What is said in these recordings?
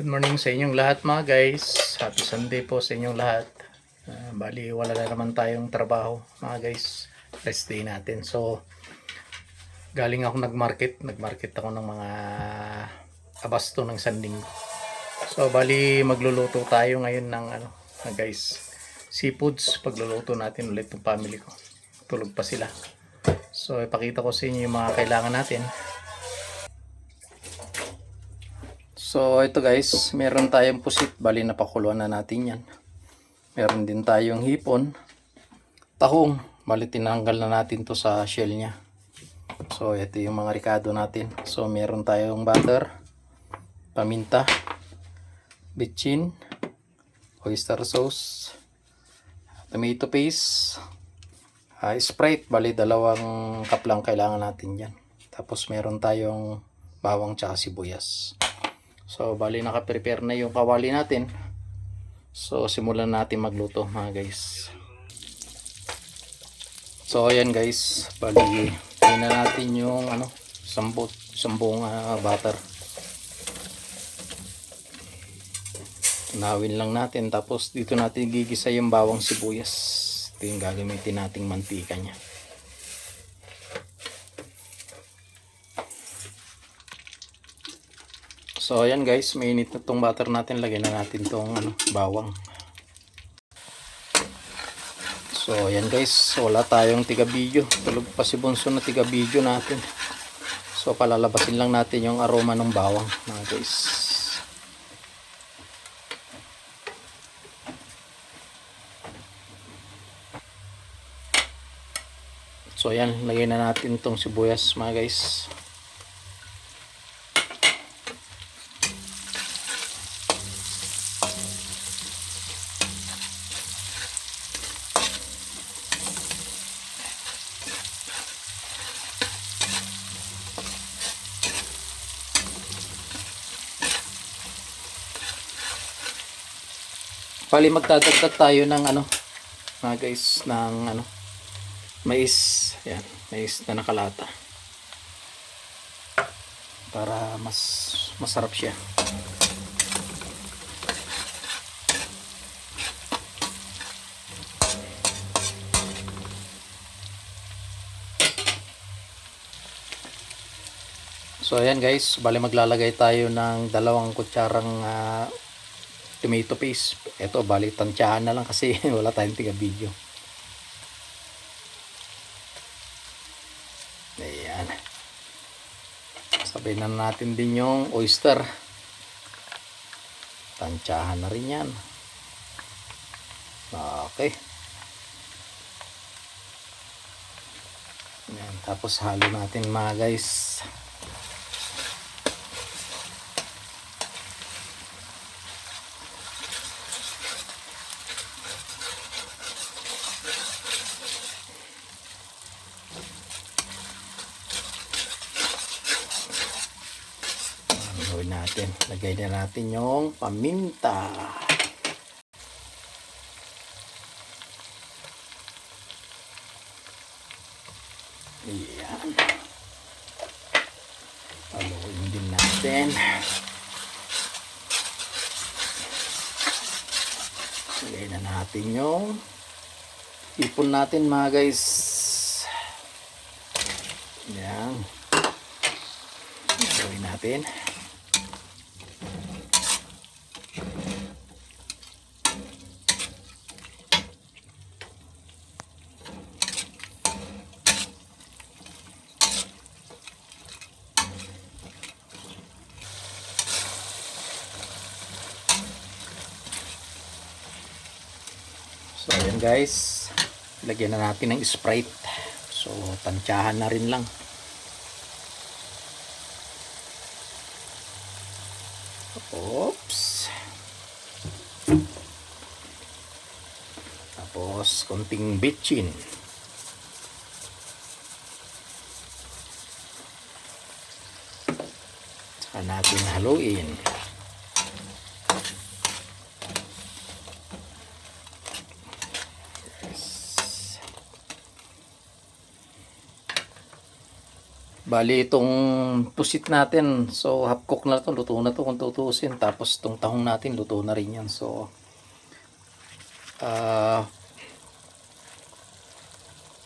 Good morning sa inyong lahat mga guys. Happy Sunday po sa inyong lahat. Bali wala na naman tayong trabaho mga guys. Rest day natin. So galing ako nagmarket ako ng mga abasto ng sanding. So bali magluluto tayo ngayon ng guys, seafoods. Pagluluto natin ulit ng family ko. Tulog pa sila. So ipakita ko sa inyo yung mga kailangan natin. So ito guys, meron tayong pusit, bali napakuluan na natin yan. Meron din tayong hipon, tahong, bali tinanggal na natin to sa shell nya. So ito yung mga ricado natin. So meron tayong butter, paminta, bitchin, oyster sauce, tomato paste, Sprite, bali 2 cup lang kailangan natin yan. Tapos meron tayong bawang tsaka sibuyas. So bali naka-prepare na yung kawali natin. So simulan natin magluto mga guys. So ayan guys, bali na natin yung sambong butter. Tunawin lang natin, tapos dito natin gigisa yung bawang sibuyas. Ito yung gagamitin nating mantika nya. So ayan guys, mainit na tong butter natin. Lagyan na natin tong bawang. So ayan guys, wala tayong tiga video. Tulog pa si Bunso na tiga video natin. So palalabasin lang natin yung aroma ng bawang mga guys. So ayan, lagyan na natin tong sibuyas mga guys. Bali magdadagdag tayo ng mga guys ng mais. Ayan, mais na nakalata. Para mas masarap siya. So ayan guys, bali maglalagay tayo ng 2 kutsarang tomato paste. Ito bali tansyahan na lang kasi wala tayong tiga video. Ayan. Sabay na natin din yung oyster. Tansyahan na rin yan. Okay. Ayan. Tapos halo natin mga guys. Lagay na natin yung paminta. Ayan. Haluin din natin. Lagay na natin yung ipon natin mga guys. Ayan. Haluin natin. So ayan guys, lagyan na natin ng Sprite. So tansyahan na rin lang. Oops. Tapos konting bitchin. Saka natin haluin. Bali itong pusit natin, so half cook na to, luto na to kung tutusin. Tapos itong tahong natin, luto na rin yan. So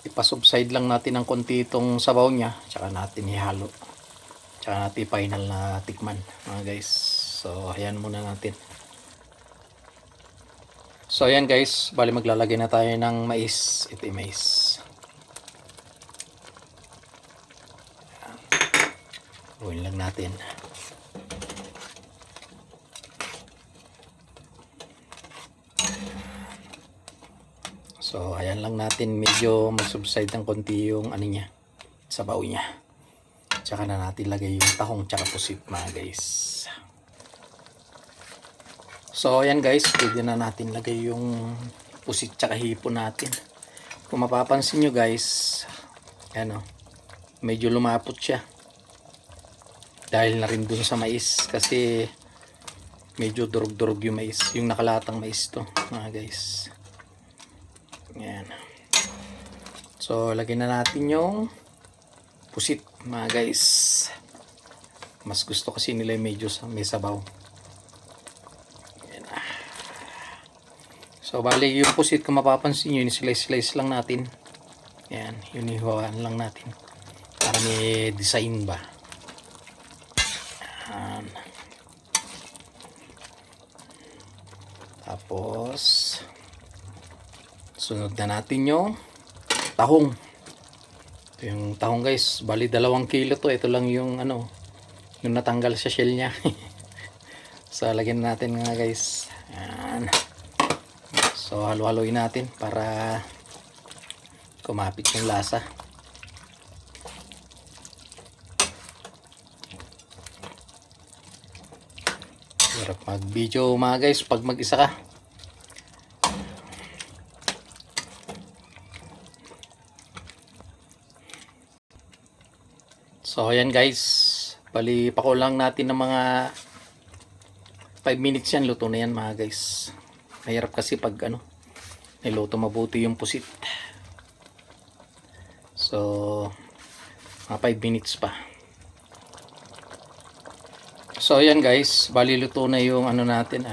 ipasubside lang natin ng konti itong sabaw niya, tsaka natin ihalo, tsaka natin final na tikman mga guys. So ayan muna natin. So ayan guys, bali maglalagay na tayo ng mais. Ito yung mais. Huwin lang natin. So ayan lang natin, medyo mag-subside ng konti yung ano niya, sabaw niya. Tsaka na natin lagay yung tahong tsaka pusit mga guys. So ayan guys, pwede na natin lagay yung pusit tsaka hipon natin. Kung mapapansin nyo guys, ano, medyo lumapot siya. Dahil na rin dun sa mais, kasi medyo durog-durog yung mais, yung nakalatang mais to mga guys. Ayan. So lagyan na natin yung pusit mga guys. Mas gusto kasi nila medyo may sabaw. Ayan. So bali yung pusit, kung mapapansin nyo, slice lang natin. Ayan, yunihuan lang natin para may design ba. Ayan. Tapos sunod na natin yung tahong. Ito yung tahong guys, bali 2 kilo to. Ito lang yung ano, yung natanggal sa shell nya. So lagyan natin nga guys. Ayan. So halo-haloin natin para kumapit yung lasa. Hirap mag video mga guys pag mag-isa ka. So ayan guys, bali pakulang natin ng mga 5 minutes yan, luto na yan mga guys. Mahirap kasi pag ano, niluto mabuti yung pusit. So mga 5 minutes pa. So ayan guys, bali luto na yung ano natin,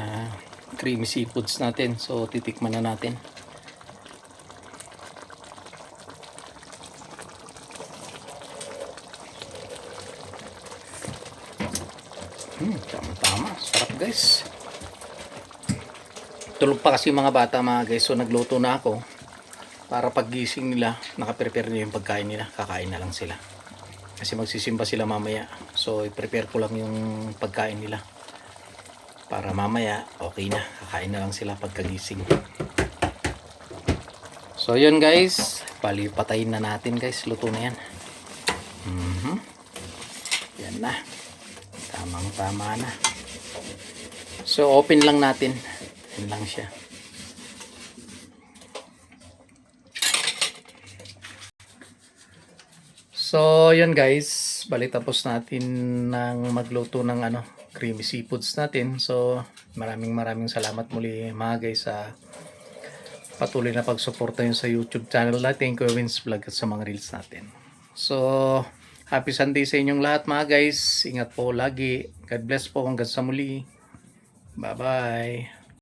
creamy seafoods natin. So titikman na natin. Tama-tama, sarap guys. Tulog pa kasi mga bata mga guys, so nagluto na ako para paggising nila nakaprepare na yung pagkain nila, kakain na lang sila kasi magsisimba sila mamaya. So i-prepare ko lang yung pagkain nila para mamaya okay na, kakain na lang sila pagkagising. So yun guys, bali patayin na natin guys, luto na yan. Yan na, tamang tama na. So open lang natin, yan lang siya. So yun guys, bali tapos natin ng magluto ng ano, creamy seafoods natin. So maraming salamat muli mga guys sa patuloy na pagsuporta yun sa YouTube channel natin, Kuya Wins Vlog, at sa mga reels natin. So happy Sunday sa inyong lahat mga guys. Ingat po lagi. God bless po hanggang sa muli. Bye bye.